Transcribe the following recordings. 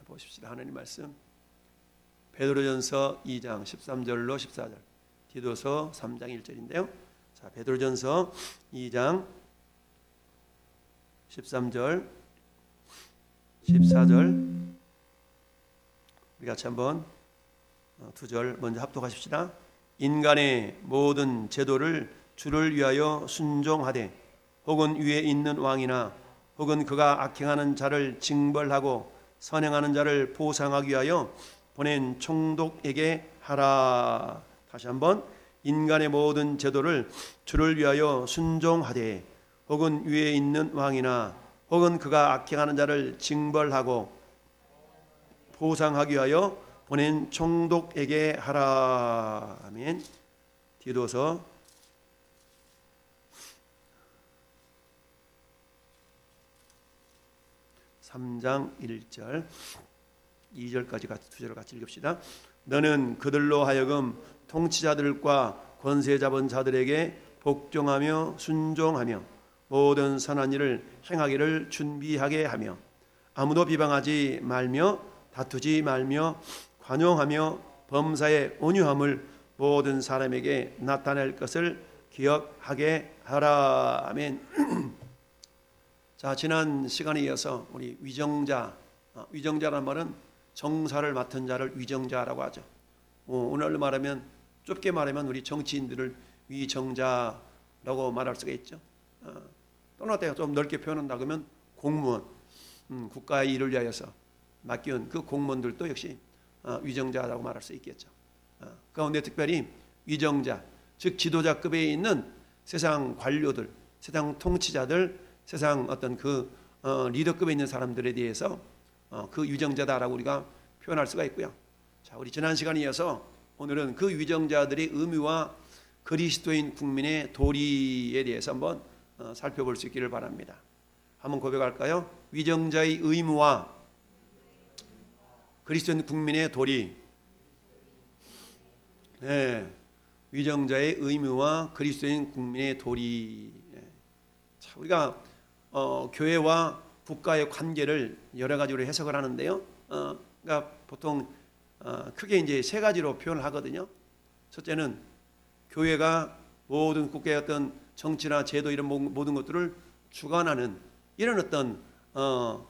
보십시다. 하나님 말씀 베드로전서 2장 13절로 14절, 디도서 3장 1절인데요. 자, 베드로전서 2장 13절 14절 우리 같이 한번 두 절 먼저 합독하십시다. 인간의 모든 제도를 주를 위하여 순종하되 혹은 위에 있는 왕이나 혹은 그가 악행하는 자를 징벌하고 선행하는 자를 보상하기 위하여 보낸 총독에게 하라. 다시 한번, 인간의 모든 제도를 주를 위하여 순종하되 혹은 위에 있는 왕이나 혹은 그가 악행하는 자를 징벌하고 보상하기 위하여 보낸 총독에게 하라. 아멘. 디도서 3장 1절 2절까지 두 절을 같이 읽읍시다. 너는 그들로 하여금 통치자들과 권세 잡은 자들에게 복종하며 순종하며 모든 선한 일을 행하기를 준비하게 하며 아무도 비방하지 말며 다투지 말며 관용하며 범사의 온유함을 모든 사람에게 나타낼 것을 기억하게 하라. 아멘. 자, 지난 시간에 이어서 우리 위정자라는 말은 정사를 맡은 자를 위정자라고 하죠. 오늘 말하면, 좁게 말하면 우리 정치인들을 위정자라고 말할 수가 있죠. 또는 좀 넓게 표현한다 그러면 공무원, 국가의 일을 위하여서 맡겨온 그 공무원들도 역시 위정자라고 말할 수 있겠죠. 그런데 특별히 위정자, 즉 지도자급에 있는 세상 관료들, 세상 통치자들, 세상 어떤 그 리더급에 있는 사람들에 대해서 그 위정자다라고 우리가 표현할 수가 있고요. 자, 우리 지난 시간에 이어서 오늘은 그 위정자들의 의미와 그리스도인 국민의 도리에 대해서 한번 살펴볼 수 있기를 바랍니다. 한번 고백할까요? 위정자의 의무와 그리스도인 국민의 도리. 네, 위정자의 의무와 그리스도인 국민의 도리. 자, 우리가 교회와 국가의 관계를 여러 가지로 해석을 하는데요. 그러니까 보통 크게 이제 세 가지로 표현을 하거든요. 첫째는 교회가 모든 국가의 어떤 정치나 제도 이런 모든 것들을 주관하는 이런 어떤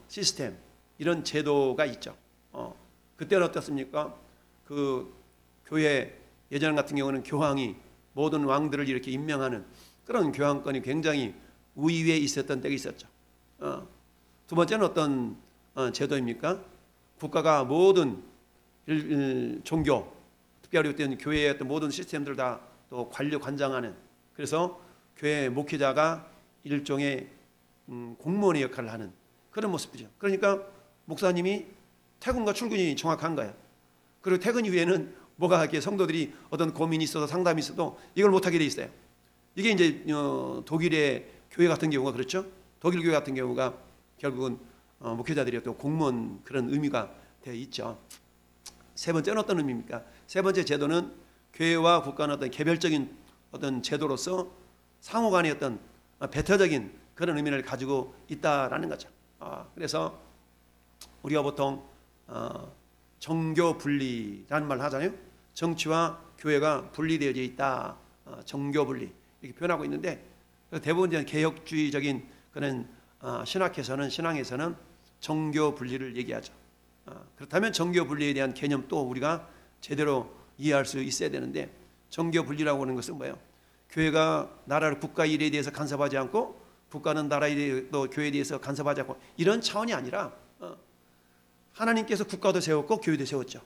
시스템, 이런 제도가 있죠. 그때는 어떻습니까? 그 교회 예전 같은 경우는 교황이 모든 왕들을 이렇게 임명하는 그런 교황권이 굉장히 우위에 있었던 때가 있었죠. 두 번째는 어떤 제도입니까? 국가가 모든 종교, 특별히 어떤 교회의 어떤 모든 시스템들을 다 또 관장하는, 그래서 교회 목회자가 일종의 공무원의 역할을 하는 그런 모습이죠. 그러니까 목사님이 퇴근과 출근이 정확한 거예요. 그리고 퇴근 이후에는 뭐가 이렇게 성도들이 어떤 고민이 있어서 상담이 있어도 이걸 못하게 돼 있어요. 이게 이제 독일의 교회 같은 경우가 그렇죠. 독일 교회 같은 경우가 결국은 목회자들이 또 공무원 그런 의미가 되어 있죠. 세 번째는 어떤 의미입니까? 세 번째 제도는 교회와 국가는 어떤 개별적인 어떤 제도로서 상호간의 어떤 배타적인 그런 의미를 가지고 있다라는 거죠. 그래서 우리가 보통 정교 분리라는 말을 하잖아요. 정치와 교회가 분리되어 있다. 정교 분리 이렇게 표현하고 있는데, 대부분 개혁주의적인 그런 신앙에서는 정교 분리를 얘기하죠. 그렇다면 정교 분리에 대한 개념도 우리가 제대로 이해할 수 있어야 되는데, 정교 분리라고 하는 것은 뭐예요? 교회가 나라를 국가 일에 대해서 간섭하지 않고 국가는 나라에 또 교회에 대해서 간섭하지 않고 이런 차원이 아니라 하나님께서 국가도 세웠고 교회도 세웠죠.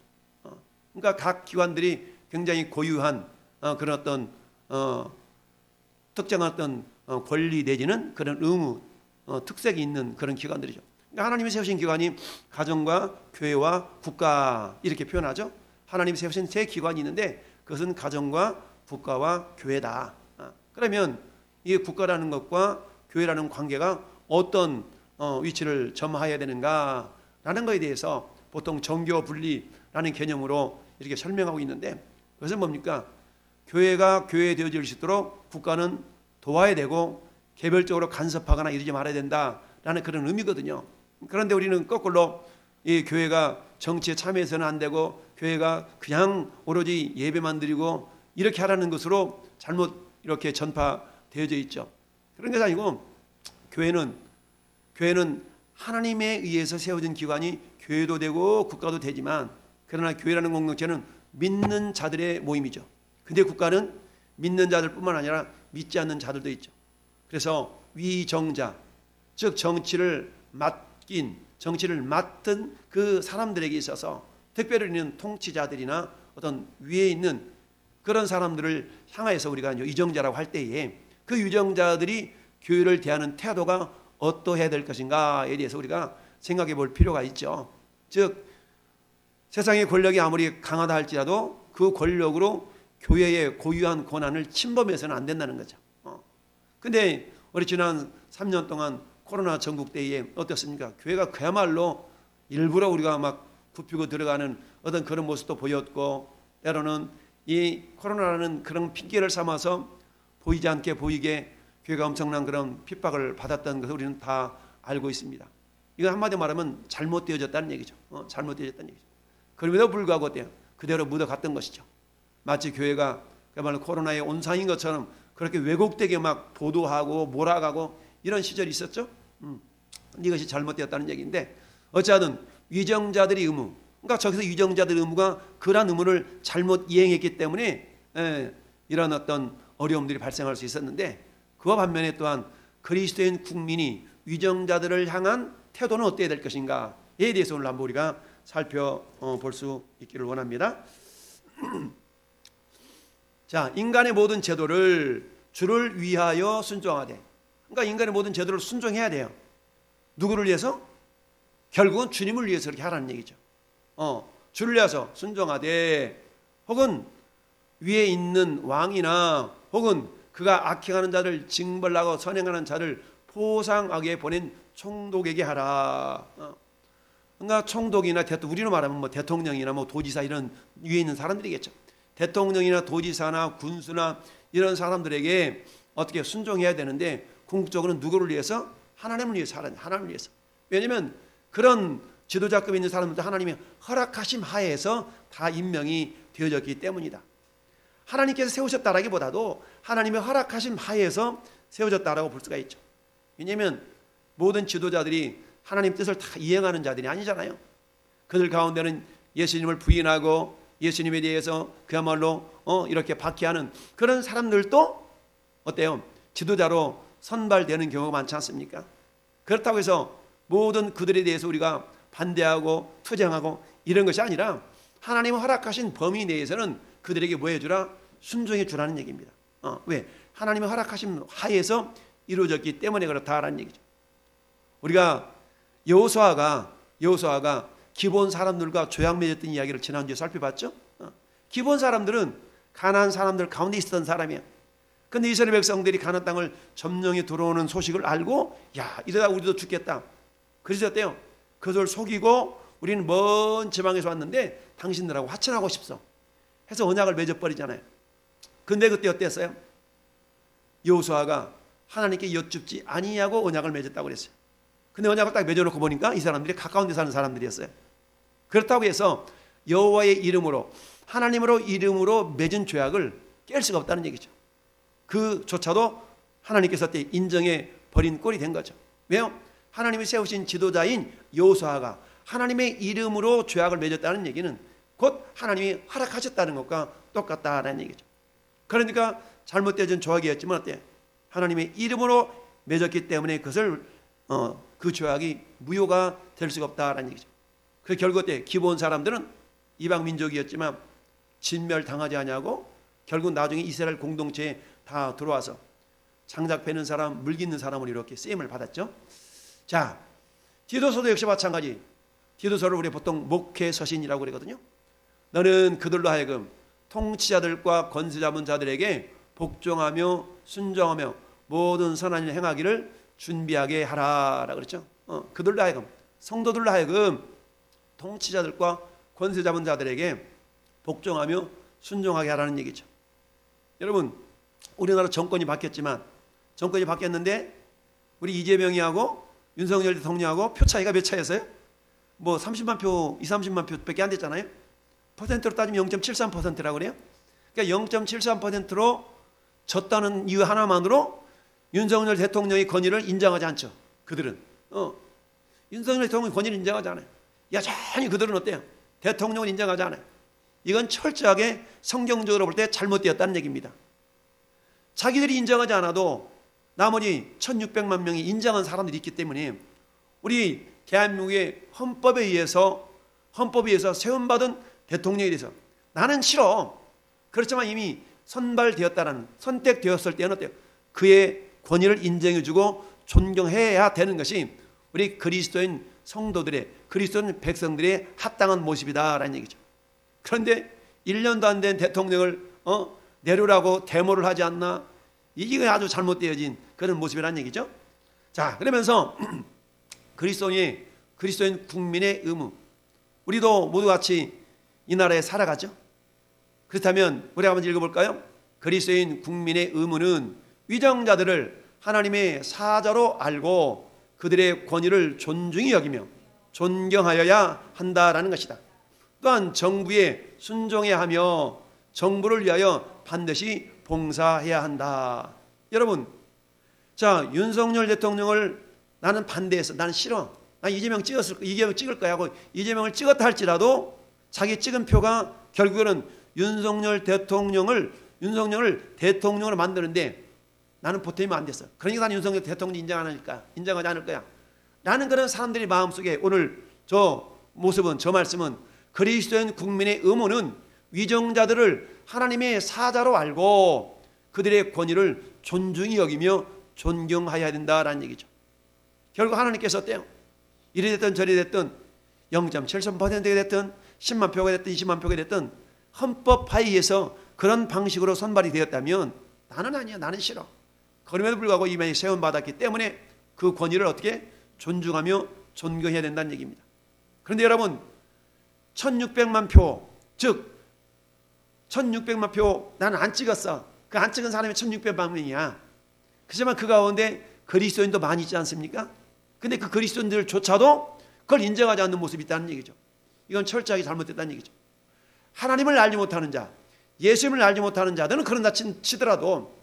그러니까 각 기관들이 굉장히 고유한 그런 어떤 특정한 어떤 권리 내지는 그런 의무, 특색이 있는 그런 기관들이죠. 그러니까 하나님이 세우신 기관이 가정과 교회와 국가 이렇게 표현하죠. 하나님이 세우신 세 기관이 있는데 그것은 가정과 국가와 교회다. 그러면 이 국가라는 것과 교회라는 관계가 어떤 위치를 점하여야 되는가라는 것에 대해서 보통 정교 분리라는 개념으로 이렇게 설명하고 있는데, 그것은 뭡니까? 교회가 교회 되어질 수 있도록 국가는 도와야 되고 개별적으로 간섭하거나 이러지 말아야 된다라는 그런 의미거든요. 그런데 우리는 거꾸로 이 교회가 정치에 참여해서는 안 되고 교회가 그냥 오로지 예배만 드리고 이렇게 하라는 것으로 잘못 이렇게 전파되어져 있죠. 그런 것이 아니고 교회는 하나님에 의해서 세워진 기관이 교회도 되고 국가도 되지만, 그러나 교회라는 공동체는 믿는 자들의 모임이죠. 근데 국가는 믿는 자들뿐만 아니라 믿지 않는 자들도 있죠. 그래서 위정자, 즉 정치를 맡은 그 사람들에게 있어서 특별히 우리는 통치자들이나 어떤 위에 있는 그런 사람들을 향해서 우리가 위정자라고 할 때에 그 위정자들이 교회를 대하는 태도가 어떠해야 될 것인가에 대해서 우리가 생각해 볼 필요가 있죠. 즉 세상의 권력이 아무리 강하다 할지라도 그 권력으로 교회의 고유한 권한을 침범해서는 안 된다는 거죠. 근데 우리 지난 3년 동안 코로나 전국 때에 어떻습니까? 교회가 그야말로 일부러 우리가 막 굽히고 들어가는 어떤 그런 모습도 보였고, 때로는 이 코로나라는 그런 핑계를 삼아서 보이지 않게 보이게 교회가 엄청난 그런 핍박을 받았던 것을 우리는 다 알고 있습니다. 이건 한마디로 말하면 잘못되어졌다는 얘기죠. 잘못되어졌다는 얘기죠. 그럼에도 불구하고 어때요? 그대로 묻어갔던 것이죠. 마치 교회가 그야말로 코로나의 온상인 것처럼 그렇게 왜곡되게 막 보도하고 몰아가고 이런 시절이 있었죠. 이것이 잘못되었다는 얘기인데, 어찌하든 위정자들의 의무, 그러니까 저기서 위정자들의 의무가 그러한 의무를 잘못 이행했기 때문에 이런 어떤 어려움들이 발생할 수 있었는데, 그와 반면에 또한 그리스도인 국민이 위정자들을 향한 태도는 어때야 될 것인가에 대해서 오늘 한번 우리가 살펴볼 수 있기를 원합니다. 자, 인간의 모든 제도를 주를 위하여 순종하되, 그러니까 인간의 모든 제도를 순종해야 돼요. 누구를 위해서? 결국은 주님을 위해서 그렇게 하라는 얘기죠. 주를 위해서 순종하되, 혹은 위에 있는 왕이나 혹은 그가 악행하는 자를 징벌하고 선행하는 자를 포상하게 보낸 총독에게 하라. 그러니까 총독이나 우리로 말하면 뭐 대통령이나 뭐 도지사 이런 위에 있는 사람들이겠죠. 대통령이나 도지사나 군수나 이런 사람들에게 어떻게 순종해야 되는데, 궁극적으로는 누구를 위해서? 하나님을 위해서 하라는, 하나님을 위해서. 왜냐하면 그런 지도자급 있는 사람들도 하나님의 허락하심 하에서 다 임명이 되어졌기 때문이다. 하나님께서 세우셨다라기보다도 하나님의 허락하심 하에서 세워졌다라고 볼 수가 있죠. 왜냐하면 모든 지도자들이 하나님 뜻을 다 이행하는 자들이 아니잖아요. 그들 가운데는 예수님을 부인하고 예수님에 대해서 그야말로 이렇게 박해하는 그런 사람들도 어때요? 지도자로 선발되는 경우가 많지 않습니까? 그렇다고 해서 모든 그들에 대해서 우리가 반대하고 투쟁하고 이런 것이 아니라 하나님이 허락하신 범위 내에서는 그들에게 뭐 해주라? 순종해 주라는 얘기입니다. 왜? 하나님의 허락하신 하에서 이루어졌기 때문에 그렇다라는 얘기죠. 우리가 여호수아가 기본 사람들과 조약 맺었던 이야기를 지난주에 살펴봤죠. 기본 사람들은 가나안 사람들 가운데 있었던 사람이야. 근데 이스라엘 백성들이 가나안 땅을 점령해 들어오는 소식을 알고, 야, 이러다 우리도 죽겠다. 그래서 어때요? 그들 속이고 우리는 먼 지방에서 왔는데 당신들하고 화친하고 싶소 해서 언약을 맺어버리잖아요. 근데 그때 어땠어요? 여호수아가 하나님께 여쭙지 아니하고 언약을 맺었다고 그랬어요. 근데 언약을 딱 맺어놓고 보니까 이 사람들이 가까운 데 사는 사람들이었어요. 그렇다고 해서 여호와의 이름으로, 하나님으로 이름으로 맺은 조약을 깰 수가 없다는 얘기죠. 그조차도 하나님께서 그때 인정해 버린 꼴이 된 거죠. 왜요? 하나님이 세우신 지도자인 여호수아가 하나님의 이름으로 조약을 맺었다는 얘기는 곧 하나님이 허락하셨다는 것과 똑같다는 얘기죠. 그러니까 잘못되어진 조약이었지만 어때요? 하나님의 이름으로 맺었기 때문에 그것을 그 조약이 무효가 될 수가 없다는 얘기죠. 그 결국 어때요? 기본 사람들은 이방 민족이었지만 진멸당하지 않냐고 결국 나중에 이스라엘 공동체에 다 들어와서 장작 패는 사람, 물 깃는 사람으로 이렇게 쓰임을 받았죠. 자, 디도서도 역시 마찬가지. 디도서를 우리 보통 목회 서신이라고 그러거든요. 너는 그들로 하여금 통치자들과 권세 잡은 자들에게 복종하며 순종하며 모든 선한 일 행하기를 준비하게 하라라고 그랬죠. 그들로 하여금, 성도들로 하여금 통치자들과 권세 잡은 자들에게 복종하며 순종하게 하라는 얘기죠. 여러분, 우리나라 정권이 바뀌었지만, 정권이 바뀌었는데 우리 이재명이하고 윤석열 대통령하고 표 차이가 몇 차였어요? 뭐 30만 표, 30만 표밖에 안 됐잖아요. 퍼센트로 따지면 0.73%라고 그래요. 그러니까 0.73%로 졌다는 이유 하나만으로 윤석열 대통령의 권위를 인정하지 않죠. 그들은 윤석열 대통령의 권위를 인정하지 않아요. 여전히 그들은 어때요? 대통령을 인정하지 않아요. 이건 철저하게 성경적으로 볼 때 잘못되었다는 얘기입니다. 자기들이 인정하지 않아도 나머지 1600만 명이 인정한 사람들이 있기 때문에 우리 대한민국의 헌법에 의해서 세움받은 대통령에 대해서 나는 싫어. 그렇지만 이미 선발되었다는, 선택되었을 때는 어때요? 그의 권위를 인정해주고 존경해야 되는 것이 우리 그리스도인 성도들의, 그리스도인 백성들의 합당한 모습이다라는 얘기죠. 그런데 1년도 안 된 대통령을 내려라고 데모를 하지 않나? 이게 아주 잘못되어진 그런 모습이라는 얘기죠. 자, 그러면서 그리스도인 국민의 의무, 우리도 모두 같이 이 나라에 살아가죠. 그렇다면 우리가 한번 읽어볼까요? 그리스도인 국민의 의무는 위정자들을 하나님의 사자로 알고 그들의 권위를 존중히 여기며 존경하여야 한다라는 것이다. 또한 정부에 순종해야 하며 정부를 위하여 반드시 봉사해야 한다. 여러분, 자, 윤석열 대통령을 나는 반대해서 나는 싫어. 나 이재명 찍을 거야 하고 이재명을 찍었다 할지라도 자기 찍은 표가 결국에는 윤석열 대통령을 대통령으로 만드는데 나는 보탬이 안 됐어. 그러니까 나는 윤석열 대통령 인정하지 않을 거야. 라는 그런 사람들의 마음속에 오늘 저 말씀은 그리스도인 국민의 의무는 위정자들을 하나님의 사자로 알고 그들의 권위를 존중히 여기며 존경하여야 된다라는 얘기죠. 결국 하나님께서 어때요? 이리 됐든 저리 됐든 0.73%가 됐든 10만 표가 됐든 20만 표가 됐든 헌법 하에서 그런 방식으로 선발이 되었다면 나는 아니야, 나는 싫어. 그럼에도 불구하고 이만희 세움받았기 때문에 그 권위를 어떻게 존중하며 존경해야 된다는 얘기입니다. 그런데 여러분, 1600만 표, 즉 1600만 표 나는 안 찍었어. 그 안 찍은 사람이 1600만 명이야. 그렇지만 그 가운데 그리스도인도 많이 있지 않습니까? 근데 그 그리스도인들조차도 그걸 인정하지 않는 모습이 있다는 얘기죠. 이건 철저하게 잘못됐다는 얘기죠. 하나님을 알지 못하는 자, 예수님을 알지 못하는 자들은 그런다 치더라도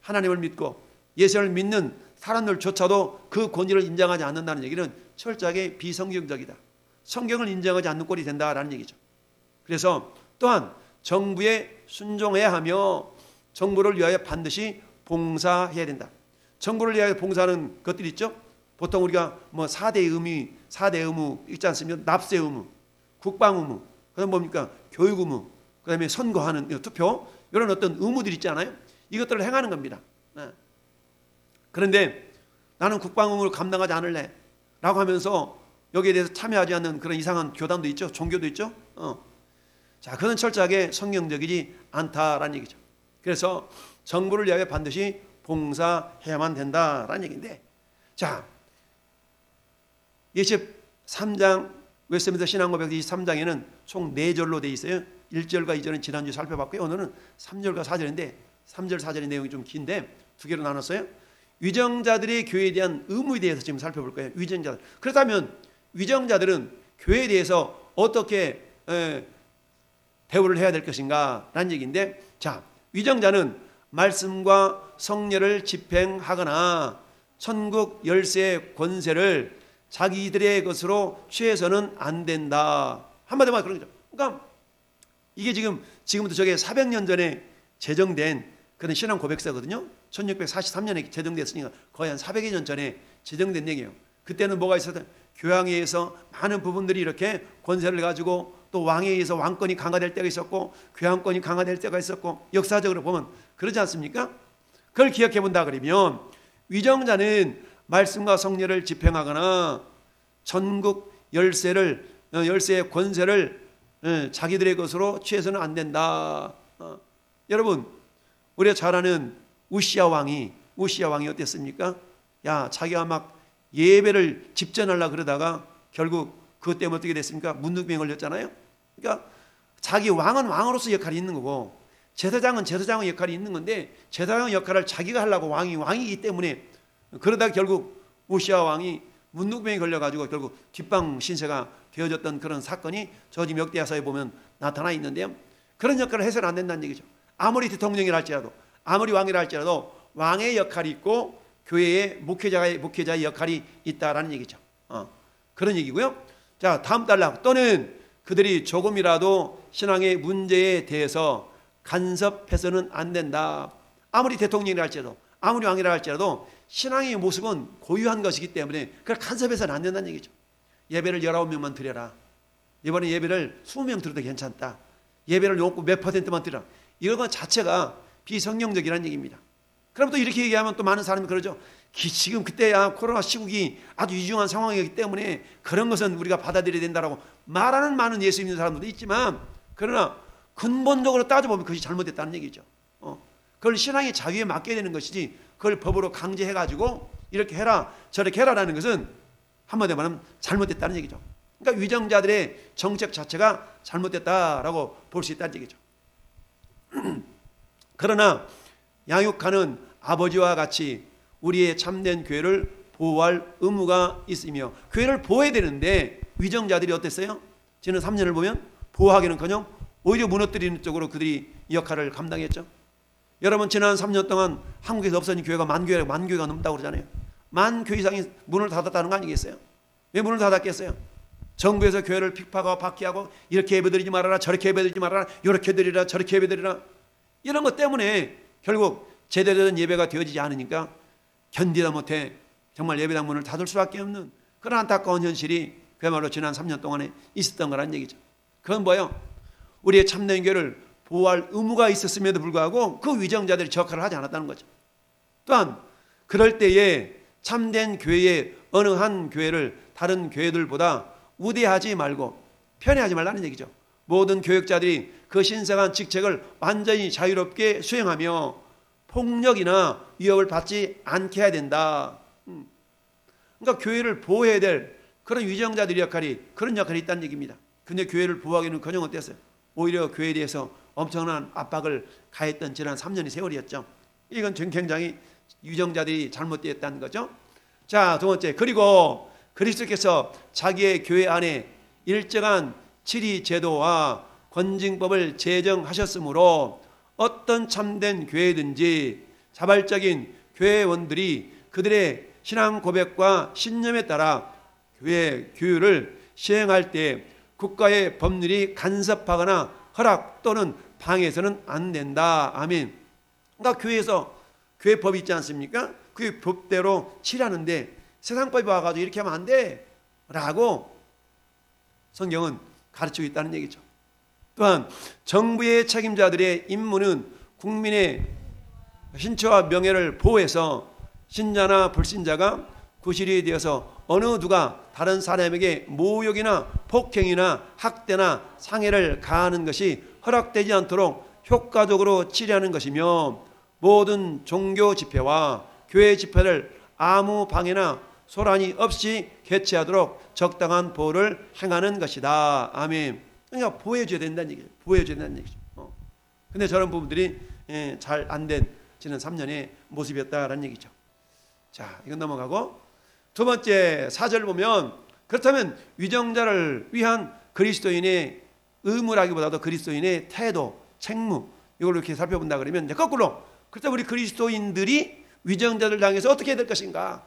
하나님을 믿고 예수를 믿는 사람들조차도 그 권위를 인정하지 않는다는 얘기는 철저하게 비성경적이다. 성경을 인정하지 않는 꼴이 된다라는 얘기죠. 그래서 또한 정부에 순종해야 하며 정부를 위하여 반드시 봉사해야 된다. 정부를 위하여 봉사하는 것들이 있죠. 보통 우리가 뭐 4대 의무 있지 않습니까? 납세 의무, 국방 의무, 그다음 뭡니까? 교육 의무, 그다음에 선거하는 투표, 이런 어떤 의무들이 있잖아요. 이것들을 행하는 겁니다. 그런데 나는 국방 의무를 감당하지 않을래 라고 하면서 여기에 대해서 참여하지 않는 그런 이상한 교단도 있죠. 종교도 있죠. 자, 그건 철저하게 성경적이지 않다라는 얘기죠. 그래서 정부를 위하여 반드시 봉사해야만 된다라는 얘기인데, 자, 23장 웨스트민스터 신앙고백 23장에는 총 4절로 되어 있어요. 1절과 2절은 지난주에 살펴봤고요. 오늘은 3절과 4절인데 3절 4절의 내용이 좀 긴데 두 개로 나눴어요. 위정자들의 교회에 대한 의무에 대해서 지금 살펴볼 거예요. 위정자들. 그렇다면 위정자들은 교회에 대해서 어떻게 대우를 해야 될 것인가 라는 얘기인데, 자, 위정자는 말씀과 성례를 집행하거나 천국 열쇠의 권세를 자기들의 것으로 취해서는 안 된다. 한마디로 말하면 그런 거죠. 그러니까 이게 지금부터 저게 400년 전에 제정된 그런 신앙 고백서거든요. 1643년에 제정됐으니까 거의 한 400여 년 전에 제정된 얘기예요. 그때는 뭐가 있었던 교황에 의해서 많은 부분들이 이렇게 권세를 가지고 또 왕에 의해서 왕권이 강화될 때가 있었고 교황권이 강화될 때가 있었고 역사적으로 보면 그러지 않습니까? 그걸 기억해 본다 그러면 위정자는 말씀과 성례를 집행하거나 전국 열쇠의 권세를 자기들의 것으로 취해서는 안 된다. 여러분, 우리가 잘 아는 우시야 왕이 어땠습니까? 야, 자기가 막 예배를 집전하려고 그러다가 결국 그것 때문에 어떻게 됐습니까? 문둥병에 걸렸잖아요. 그러니까 자기 왕은 왕으로서 역할이 있는 거고 제사장은 제사장의 역할이 있는 건데 제사장 역할을 자기가 하려고 왕이기 때문에 그러다 결국 우시아 왕이 문둥병에 걸려가지고 결국 뒷방 신세가 되어졌던 그런 사건이 저지 역대하서에 보면 나타나 있는데요. 그런 역할을 해서는 안 된다는 얘기죠. 아무리 대통령이라 할지라도, 아무리 왕이라 할지라도 왕의 역할이 있고 교회의 목회자의 역할이 있다라는 얘기죠. 그런 얘기고요. 자, 다음 단락. 또는 그들이 조금이라도 신앙의 문제에 대해서 간섭해서는 안 된다. 아무리 대통령이라 할지라도, 아무리 왕이라 할지라도 신앙의 모습은 고유한 것이기 때문에 그걸 간섭해서는 안 된다는 얘기죠. 예배를 19명만 드려라. 이번에 예배를 20명 드려도 괜찮다. 예배를 욕구 몇 %만 드려라. 이런 것 자체가 비성경적이라는 얘기입니다. 그럼 또 이렇게 얘기하면 또 많은 사람이 그러죠. 지금 그때야 코로나 시국이 아주 위중한 상황이기 때문에 그런 것은 우리가 받아들여야 된다라고 말하는 많은 예수 믿는 사람들도 있지만, 그러나 근본적으로 따져보면 그것이 잘못됐다는 얘기죠. 그걸 신앙의 자유에 맡겨야 되는 것이지 그걸 법으로 강제해가지고 이렇게 해라 저렇게 해라라는 것은 한마디로 말하면 잘못됐다는 얘기죠. 그러니까 위정자들의 정책 자체가 잘못됐다라고 볼 수 있다는 얘기죠. 그러나 양육하는 아버지와 같이 우리의 참된 교회를 보호할 의무가 있으며, 교회를 보호해야 되는데 위정자들이 어땠어요? 지난 3년을 보면 보호하기는커녕 오히려 무너뜨리는 쪽으로 그들이 이 역할을 감당했죠. 여러분, 지난 3년 동안 한국에서 없어진 교회가 만 교회가 넘다고 그러잖아요. 10,000 이상이 문을 닫았다는 거 아니겠어요? 왜 문을 닫았겠어요? 정부에서 교회를 핍박하고 박해하고 이렇게 예배드리지 말아라 저렇게 예배드리지 말아라 이렇게 드리라 저렇게 예배드리라, 이런 것 때문에 결국 제대로 된 예배가 되어지지 않으니까 견디다 못해 정말 예배당 문을 닫을 수밖에 없는 그런 안타까운 현실이 그야말로 지난 3년 동안에 있었던 거란 얘기죠. 그건 뭐예요? 우리의 참된 교회를 보호할 의무가 있었음에도 불구하고 그 위정자들이 저 역할을 하지 않았다는 거죠. 또한 그럴 때에 참된 교회의 어느 한 교회를 다른 교회들보다 우대하지 말고 편애하지 말라는 얘기죠. 모든 교역자들이 그 신성한 직책을 완전히 자유롭게 수행하며 폭력이나 위협을 받지 않게 해야 된다. 그러니까 교회를 보호해야 될 그런 위정자들의 그런 역할이 있다는 얘기입니다. 근데 교회를 보호하기는커녕 어땠어요? 오히려 교회에 대해서 엄청난 압박을 가했던 지난 3년의 세월이었죠. 이건 굉장히 위정자들이 잘못되었다는 거죠. 자, 두 번째, 그리고 그리스도께서 자기의 교회 안에 일정한 치리 제도와 권징법을 제정하셨으므로 어떤 참된 교회든지 자발적인 교회원들이 그들의 신앙 고백과 신념에 따라 교회 교율을 시행할 때 국가의 법률이 간섭하거나 허락 또는 방해해서는 안 된다. 아멘. 그러니까 교회에서 교회 법이 있지 않습니까? 그 법대로 치라는데 세상법이 와가지고 이렇게 하면 안 돼 라고 성경은 가르치고 있다는 얘기죠. 또한 정부의 책임자들의 임무는 국민의 신체와 명예를 보호해서 신자나 불신자가 구실이 되어서 어느 누가 다른 사람에게 모욕이나 폭행이나 학대나 상해를 가하는 것이 허락되지 않도록 효과적으로 치료하는 것이며, 모든 종교 집회와 교회 집회를 아무 방해나 소란이 없이 개최하도록 적당한 보호를 행하는 것이다. 아멘. 그러니까 보호해줘야 된다는 얘기죠. 보호해줘야 된다는 얘기죠. 근데 저런 부분들이 잘 안 된 지난 3년의 모습이었다라는 얘기죠. 자, 이건 넘어가고 두 번째 4절 보면, 그렇다면 위정자를 위한 그리스도인의 의무라기보다도 그리스도인의 태도, 책무, 이걸 이렇게 살펴본다 그러면 이제 거꾸로, 그렇다면 우리 그리스도인들이 위정자들 향해서 어떻게 해야 될 것인가?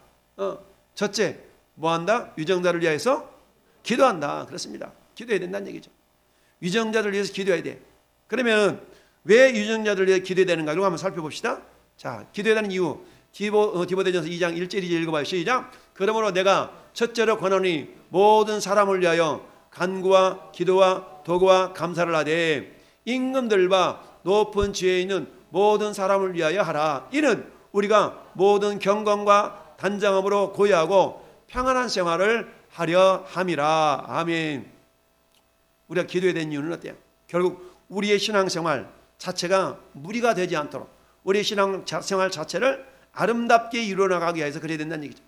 첫째, 뭐한다? 위정자를 위해서 기도한다. 그렇습니다. 기도해야 된다는 얘기죠. 위정자들 위해서 기도해야 돼. 그러면 왜 위정자들 위해 기도해야 되는가? 이거 한번 살펴봅시다. 자, 기도해야 되는 이유. 디모데전서 2장 1절 2절 읽어봐요. 시작. 그러므로 내가 첫째로 권하노니 모든 사람을 위하여 간구와 기도와 도구와 감사를 하되 임금들과 높은 지혜에 있는 모든 사람을 위하여 하라. 이는 우리가 모든 경건과 단정함으로 고요하고 평안한 생활을 하려 함이라. 아멘. 우리가 기도해야 되는 이유는 어때요? 결국 우리의 신앙생활 자체가 무리가 되지 않도록 우리의 신앙생활 자체를 아름답게 이루어나가기 위해서 그래야 된다는 얘기죠.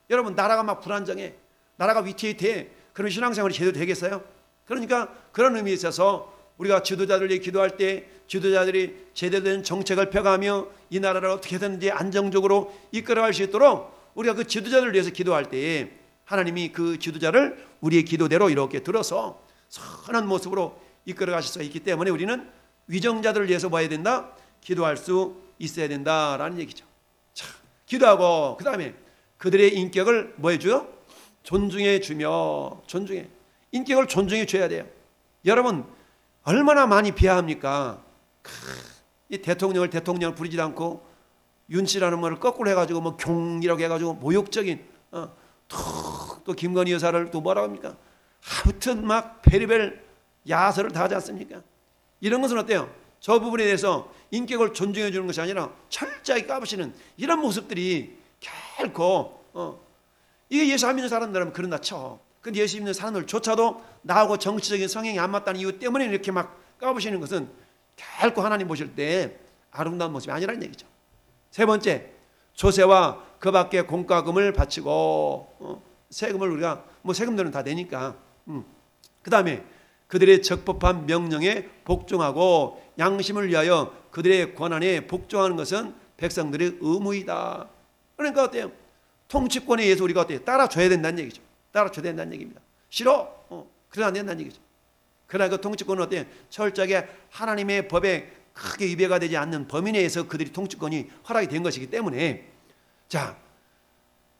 여러분, 나라가 막 불안정해, 나라가 위태위태해, 그런 신앙생활이 제대로 되겠어요? 그러니까 그런 의미에 있어서 우리가 지도자들이 기도할 때 지도자들이 제대로 된 정책을 펴가며 이 나라를 어떻게든지 안정적으로 이끌어갈 수 있도록 우리가 그 지도자를 위해서 기도할 때에 하나님이 그 지도자를 우리의 기도대로 이렇게 들어서 선한 모습으로 이끌어 가실 수가 있기 때문에 우리는 위정자들을 위해서 뭐 해야 된다? 기도할 수 있어야 된다라는 얘기죠. 자, 기도하고 그 다음에 그들의 인격을 뭐 해줘요? 존중해 주며 존중해. 인격을 존중해 줘야 돼요. 여러분 얼마나 많이 비하합니까? 이 대통령을 부리지도 않고 윤씨라는 말을 거꾸로 해가지고 뭐 경이라고 해가지고 모욕적인 또 김건희 여사를 또 뭐라고 합니까? 아무튼 막 베리벨 야설을 다 하지 않습니까? 이런 것은 어때요? 저 부분에 대해서 인격을 존중해 주는 것이 아니라 철저하게 까부시는 이런 모습들이 결코 이게 예수 안 믿는 사람들은 그런다 쳐. 근데 예수 믿는 사람들조차도 나하고 정치적인 성향이 안 맞다는 이유 때문에 이렇게 막 까부시는 것은 결코 하나님 보실 때 아름다운 모습이 아니라는 얘기죠. 세 번째, 조세와 그 밖에 공과금을 바치고 세금을 우리가 뭐 세금들은 다 내니까 그 다음에 그들의 적법한 명령에 복종하고 양심을 위하여 그들의 권한에 복종하는 것은 백성들의 의무이다. 그러니까 어때요? 통치권에 의해서 우리가 어때요? 따라줘야 된다는 얘기죠. 따라줘야 된다는 얘기입니다. 싫어? 그래도 안 된다는 얘기죠. 그러나 그 통치권은 어때요? 철저하게 하나님의 법에 크게 위배가 되지 않는 범위 내에서 그들이 통치권이 허락이 된 것이기 때문에 자,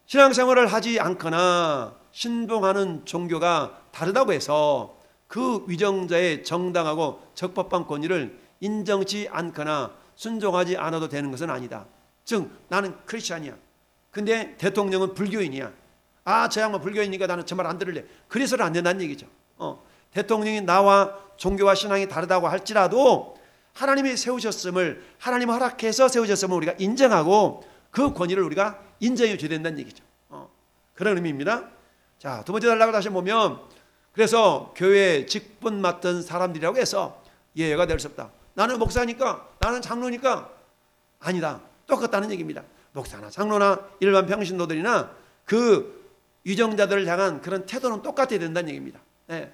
신앙생활을 하지 않거나 신봉하는 종교가 다르다고 해서 그 위정자의 정당하고 적법한 권위를 인정치 않거나 순종하지 않아도 되는 것은 아니다. 즉 나는 크리스찬이야. 근데 대통령은 불교인이야. 저 양반 불교인이니까 나는 저 말 안 들을래. 그래서는 안 된다는 얘기죠. 대통령이 나와 종교와 신앙이 다르다고 할지라도 하나님이 세우셨음을 하나님 허락해서 세우셨음을 우리가 인정하고 그 권위를 우리가 인정해 줘야 된다는 얘기죠. 그런 의미입니다. 자, 두 번째 단락을 다시 보면 그래서 교회 직분 맡은 사람들이라고 해서 예외가 될 수 없다. 나는 목사니까 나는 장로니까 아니다. 똑같다는 얘기입니다. 목사나 장로나 일반 평신도들이나 그 위정자들을 향한 그런 태도는 똑같아야 된다는 얘기입니다. 네.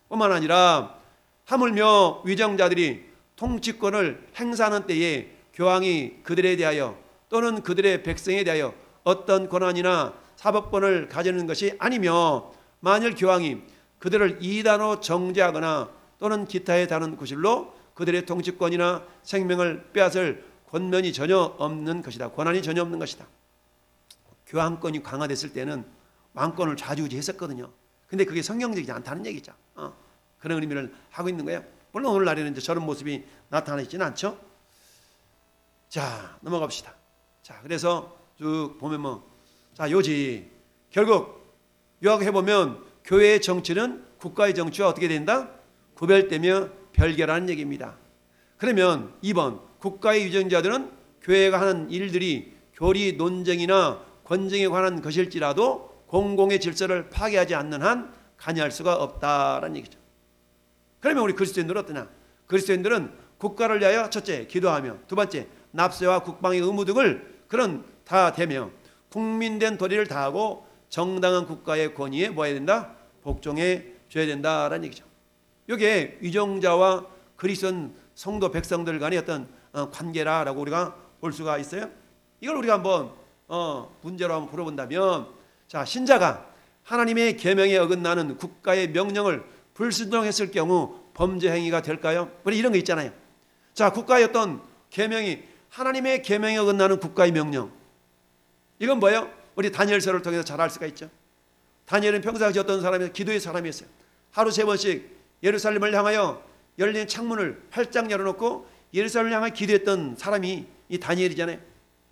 뿐만 아니라 하물며 위정자들이 통치권을 행사하는 때에 교황이 그들에 대하여 또는 그들의 백성에 대하여 어떤 권한이나 사법권을 가지는 것이 아니며 만일 교황이 그들을 이단으로 정죄하거나 또는 기타에 다른 구실로 그들의 통치권이나 생명을 빼앗을 권면이 전혀 없는 것이다. 권한이 전혀 없는 것이다. 교황권이 강화됐을 때는 왕권을 좌지우지했었거든요. 근데 그게 성경적이지 않다는 얘기죠. 그런 의미를 하고 있는 거예요. 물론 오늘날에는 이제 저런 모습이 나타나지는 않죠. 자, 넘어갑시다. 자, 그래서 쭉 보면 요지 결국 요약해 보면 교회의 정치는 국가의 정치와 어떻게 된다? 구별되며 별개라는 얘기입니다. 그러면 2번 국가의 위정자들은 교회가 하는 일들이 교리 논쟁이나 권쟁에 관한 것일지라도 공공의 질서를 파괴하지 않는 한 관여할 수가 없다라는 얘기죠. 그러면 우리 그리스도인들은 어떠냐? 그리스도인들은 국가를 위하여 첫째 기도하며 두 번째 납세와 국방의 의무 등을 그런 다 되며 국민된 도리를 다하고 정당한 국가의 권위에 뭐 해야 된다? 복종해 줘야 된다라는 얘기죠. 이게 위정자와 그리스도인 성도 백성들 간의 어떤 관계라고 우리가 볼 수가 있어요. 이걸 우리가 한번 문제로 한번 풀어본다면 자, 신자가 하나님의 계명에 어긋나는 국가의 명령을 불순종했을 경우 범죄 행위가 될까요? 우리 이런 거 있잖아요. 자, 국가의 어떤 계명이 하나님의 계명에 어긋나는 국가의 명령. 이건 뭐예요? 우리 다니엘서를 통해서 잘 알 수가 있죠. 다니엘은 평상시 어떤 사람이었어요? 기도의 사람이었어요. 하루 3번씩 예루살렘을 향하여 열린 창문을 활짝 열어놓고 예루살렘을 향하여 기도했던 사람이 이 다니엘이잖아요.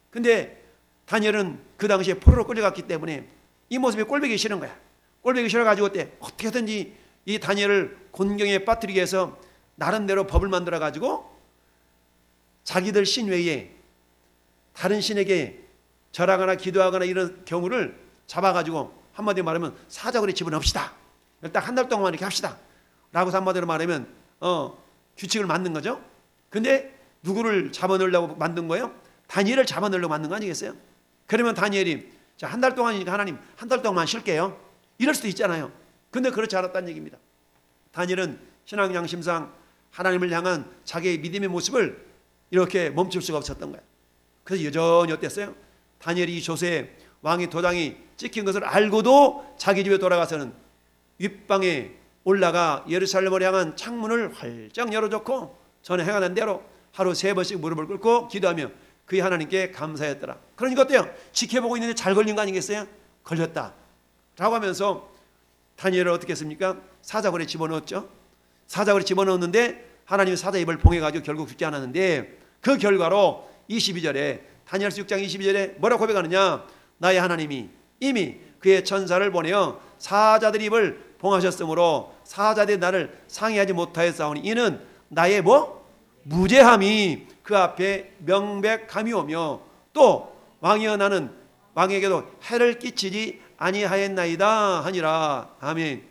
근데 다니엘은 그 당시에 포로로 끌려갔기 때문에 이 모습이 꼴보기 싫은 거야. 꼴보기 싫어가지고 어떻게든지 이 다니엘을 곤경에 빠뜨리기 위해서 나름대로 법을 만들어가지고 자기들 신 외에 다른 신에게 절하거나 기도하거나 이런 경우를 잡아가지고 한마디로 말하면 사적으로 집어넣읍시다. 딱 한 달 동안 이렇게 합시다. 라고 한마디로 말하면 규칙을 만든 거죠. 근데 누구를 잡아넣으려고 만든 거예요? 다니엘을 잡아넣으려고 만든 거 아니겠어요? 그러면 다니엘이 자, 한 달 동안이니까 하나님 한 달 동안만 쉴게요. 이럴 수도 있잖아요. 근데 그렇지 않았다는 얘기입니다. 다니엘은 신앙 양심상 하나님을 향한 자기의 믿음의 모습을 이렇게 멈출 수가 없었던 거예요. 그래서 여전히 어땠어요? 다니엘이 이 조세에 왕의 도장이 찍힌 것을 알고도 자기 집에 돌아가서는 윗방에 올라가 예루살렘을 향한 창문을 활짝 열어줬고 전에 행하는 대로 하루 3번씩 무릎을 꿇고 기도하며 그의 하나님께 감사했더라. 그러니까 어때요? 지켜보고 있는데 잘 걸린 거 아니겠어요? 걸렸다 라고 하면서 다니엘을 어떻게 했습니까? 사자굴에 집어넣었죠. 사자굴에 집어넣었는데 하나님이 사자 입을 봉해가지고 결국 죽지 않았는데, 그 결과로 22절에 다니엘서 6장 22절에 뭐라고 고백하느냐? 나의 하나님이 이미 그의 천사를 보내어 사자들 입을 봉하셨으므로 사자들이 나를 상해하지 못하였사오니 이는 나의 무죄함이 그 앞에 명백함이 오며 또 왕이여 나는 왕에게도 해를 끼치지 아니하였나이다 하니라. 아멘.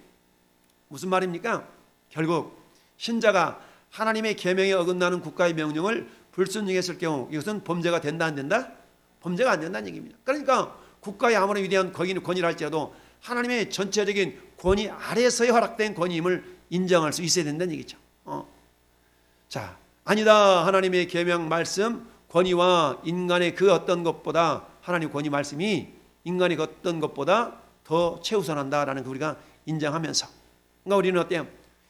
무슨 말입니까? 결국 신자가 하나님의 계명에 어긋나는 국가의 명령을 불순종했을 경우 이것은 범죄가 된다 안 된다? 범죄가 안 된다는 얘기입니다. 그러니까 국가의 아무리 위대한 권위를 할지라도 하나님의 전체적인 권위 아래서에 허락된 권위임을 인정할 수 있어야 된다는 얘기죠. 자, 아니다. 하나님의 계명 말씀 권위와 인간의 그 어떤 것보다 하나님 권위 말씀이 인간의 그 어떤 것보다 더 최우선한다라는 거 우리가 인정하면서, 그러니까 우리는 어때요?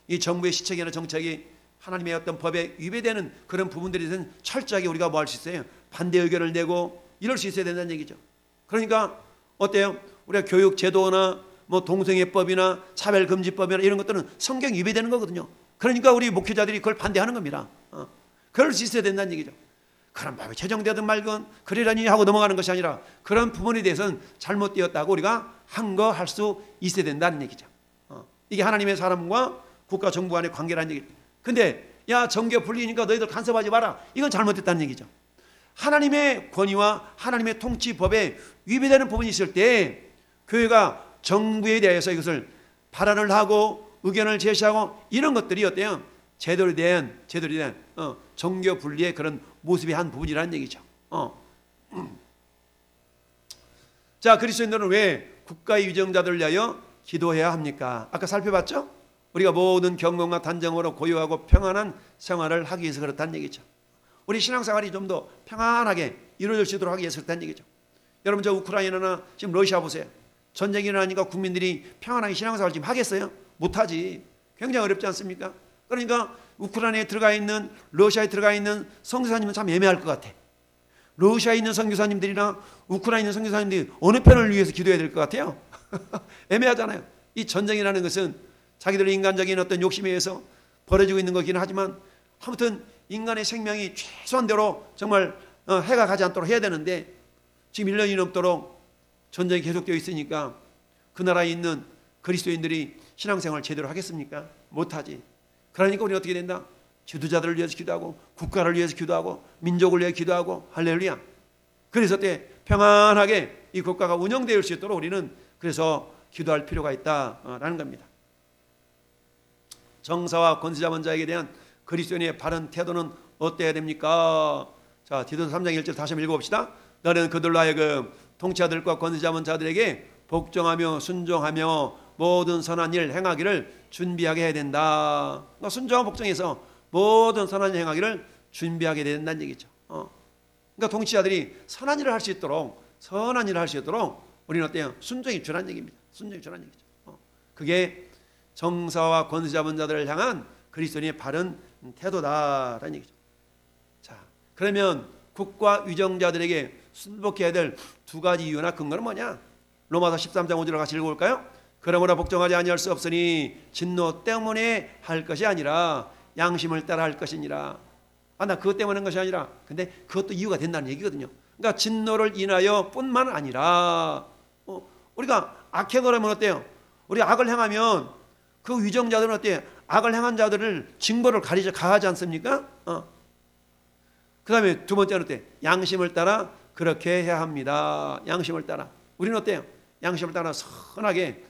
이 정부의 시책이나 정책이 하나님의 어떤 법에 위배되는 그런 부분들에 대해서는 철저하게 우리가 뭐 할 수 있어요? 반대 의견을 내고 이럴 수 있어야 된다는 얘기죠. 그러니까 어때요? 우리가 교육 제도나 뭐 동성애법이나 차별금지법이나 이런 것들은 성경 위배되는 거거든요. 그러니까 우리 목회자들이 그걸 반대하는 겁니다. 그럴 수 있어야 된다는 얘기죠. 그런 법이 제정되든 말건 그러려니 하고 넘어가는 것이 아니라 그런 부분에 대해서는 잘못되었다고 우리가 할 수 있어야 된다는 얘기죠. 이게 하나님의 사람과 국가 정부 간의 관계라는 얘기죠. 근데 야 정교 분리니까 너희들 간섭하지 마라, 이건 잘못됐다는 얘기죠. 하나님의 권위와 하나님의 통치법에 위배되는 부분이 있을 때 교회가 정부에 대해서 이것을 발언을 하고 의견을 제시하고 이런 것들이 어때요? 제대로 된 정교 분리의 그런 모습의 한 부분이라는 얘기죠. 자, 그리스도인들은 왜 국가의 위정자들을 위하여 기도해야 합니까? 아까 살펴봤죠? 우리가 모든 경건과 단정으로 고요하고 평안한 생활을 하기 위해서 그렇다는 얘기죠. 우리 신앙생활이 좀 더 평안하게 이루어질 수 있도록 하기 위해서 그렇다는 얘기죠. 여러분 저 우크라이나나 지금 러시아 보세요. 전쟁이 일어나니까 국민들이 평안하게 신앙생활 지금 하겠어요? 못하지. 굉장히 어렵지 않습니까? 그러니까 우크라이나에 들어가 있는, 러시아에 들어가 있는 선교사님은 참 애매할 것 같아. 러시아에 있는 선교사님들이나 우크라이나에 있는 선교사님들이 어느 편을 위해서 기도해야 될 것 같아요? 애매하잖아요. 이 전쟁이라는 것은 자기들의 인간적인 어떤 욕심에 의해서 벌어지고 있는 거긴 하지만 아무튼 인간의 생명이 최소한대로 정말 해가 가지 않도록 해야 되는데 지금 1년이 넘도록 전쟁이 계속되어 있으니까 그 나라에 있는 그리스도인들이 신앙생활을 제대로 하겠습니까? 못하지. 그러니까 우리는 어떻게 된다? 지도자들을 위해서 기도하고 국가를 위해서 기도하고 민족을 위해 기도하고 할렐루야. 그래서 때 평안하게 이 국가가 운영될 수 있도록 우리는 그래서 기도할 필요가 있다라는 겁니다. 정사와 권세자본 자에게 대한 그리스도인의 바른 태도는 어때야 됩니까? 자, 디도서 3장 1절 다시 한번 읽어봅시다. 너는 그들로 하여금 통치자들과 권세자본 자들에게 복종하며 순종하며 모든 선한 일 행하기를 준비하게 해야 된다. 그러니까 순종과 복종해서 모든 선한 일 행하기를 준비하게 된다는 얘기죠. 그러니까 통치자들이 선한 일을 할 수 있도록 우리는 어때요? 순종이 주라는 얘기입니다. 순종이 주라는 얘기죠. 그게 정사와 권세자본 자들을 향한 그리스도인의 바른 태도다라는 얘기죠. 자, 그러면 국가 위정자들에게 순복해야 될 두 가지 이유나 근거는 뭐냐? 로마서 13장 5절을 같이 읽어볼까요? 그러므로 복종하지 아니할 수 없으니 진노 때문에 할 것이 아니라 양심을 따라 할 것이니라. 나 그것 때문에 한 것이 아니라, 근데 그것도 이유가 된다는 얘기거든요. 그러니까 진노를 인하여 뿐만 아니라 우리가 악행을 하면 어때요? 우리 악을 행하면 그 위정자들은 어때요? 악을 행한 자들을 징벌을 가하지 않습니까? 그 다음에 두 번째는 어때요? 양심을 따라 그렇게 해야 합니다. 양심을 따라. 우리는 어때요? 양심을 따라 선하게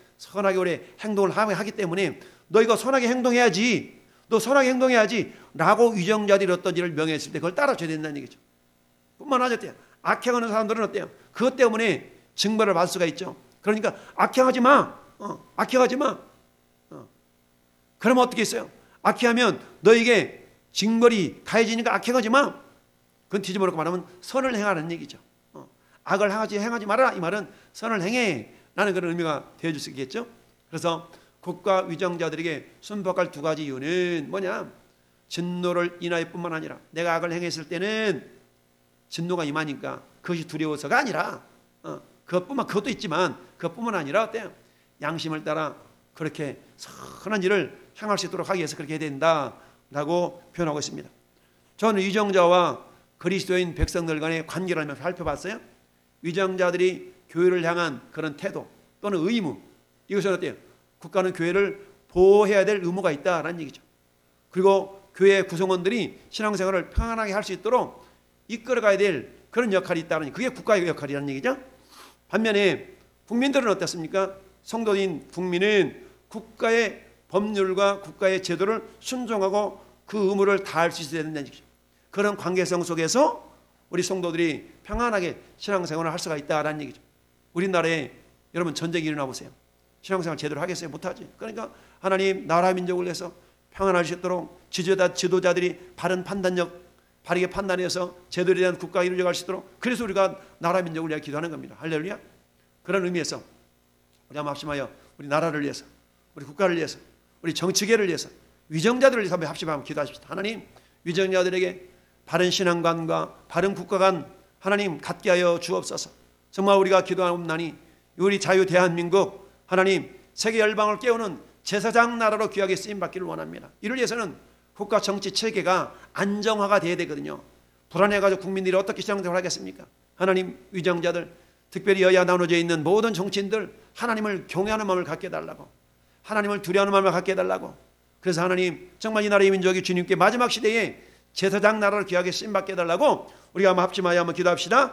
우리 행동을 하기 때문에 너 이거 선하게 행동해야지, 너 선하게 행동해야지 라고 위정자들이 어떤지를 명했을 때 그걸 따라줘야 된다는 얘기죠. 뿐만 아니라 악행하는 사람들은 어때요? 그것 때문에 징벌을 받을 수가 있죠. 그러니까 악행하지 마. 악행하지 마. 그러면 어떻게 했어요? 악행하면 너에게 징벌이 가해지니까 악행하지 마. 그건 뒤집어놓고 말하면 선을 행하라는 얘기죠. 악을 행하지 말아라. 이 말은 선을 행해 라는 그런 의미가 되어줄 수 있겠죠. 그래서 국가 위정자들에게 순복할 두 가지 이유는 뭐냐? 진노를 인하여 뿐만 아니라 내가 악을 행했을 때는 진노가 임하니까 그것이 두려워서가 아니라 그것도 있지만 그것뿐만 아니라 어때요? 양심을 따라 그렇게 선한 일을 행할 수 있도록 하기 위해서 그렇게 해야 된다라고 표현하고 있습니다. 저는 위정자와 그리스도인 백성들 간의 관계를 한번 살펴봤어요. 위정자들이 교회를 향한 그런 태도 또는 의무, 이것은 어때요? 국가는 교회를 보호해야 될 의무가 있다라는 얘기죠. 그리고 교회 구성원들이 신앙생활을 평안하게 할 수 있도록 이끌어가야 될 그런 역할이 있다는, 그게 국가의 역할이라는 얘기죠. 반면에 국민들은 어떻습니까? 성도인 국민은 국가의 법률과 국가의 제도를 순종하고 그 의무를 다할 수 있어야 된다는 얘기죠. 그런 관계성 속에서 우리 성도들이 평안하게 신앙생활을 할 수가 있다는 얘기죠. 우리나라에 여러분 전쟁이 일어나 보세요. 신앙생활 제대로 하겠어요? 못하지. 그러니까 하나님 나라 민족을 위해서 평안할 수 있도록 지도자들이 바른 판단력, 바르게 판단해서 제도에 대한 국가가 이루어갈 수 있도록, 그래서 우리가 나라 민족을 위해 기도하는 겁니다. 할렐루야. 그런 의미에서 우리가 합심하여 우리 나라를 위해서, 우리 국가를 위해서, 우리 정치계를 위해서, 위정자들을 위해서 합심하며 기도하십시다. 하나님, 위정자들에게 바른 신앙관과 바른 국가관 하나님 갖게 하여 주옵소서. 정말 우리가 기도하옵나니 우리 자유 대한민국 하나님 세계 열방을 깨우는 제사장 나라로 귀하게 쓰임받기를 원합니다. 이를 위해서는 국가 정치 체계가 안정화가 돼야 되거든요. 불안해가지고 국민들이 어떻게 신앙생활을 하겠습니까? 하나님, 위정자들, 특별히 여야 나눠져 있는 모든 정치인들 하나님을 경외하는 마음을 갖게 해달라고, 하나님을 두려워하는 마음을 갖게 해달라고. 그래서 하나님, 정말 이 나라의 민족이 주님께 마지막 시대에 제사장 나라를 귀하게 쓰임받게 해달라고 우리가 한번 합심하여 한번 기도합시다.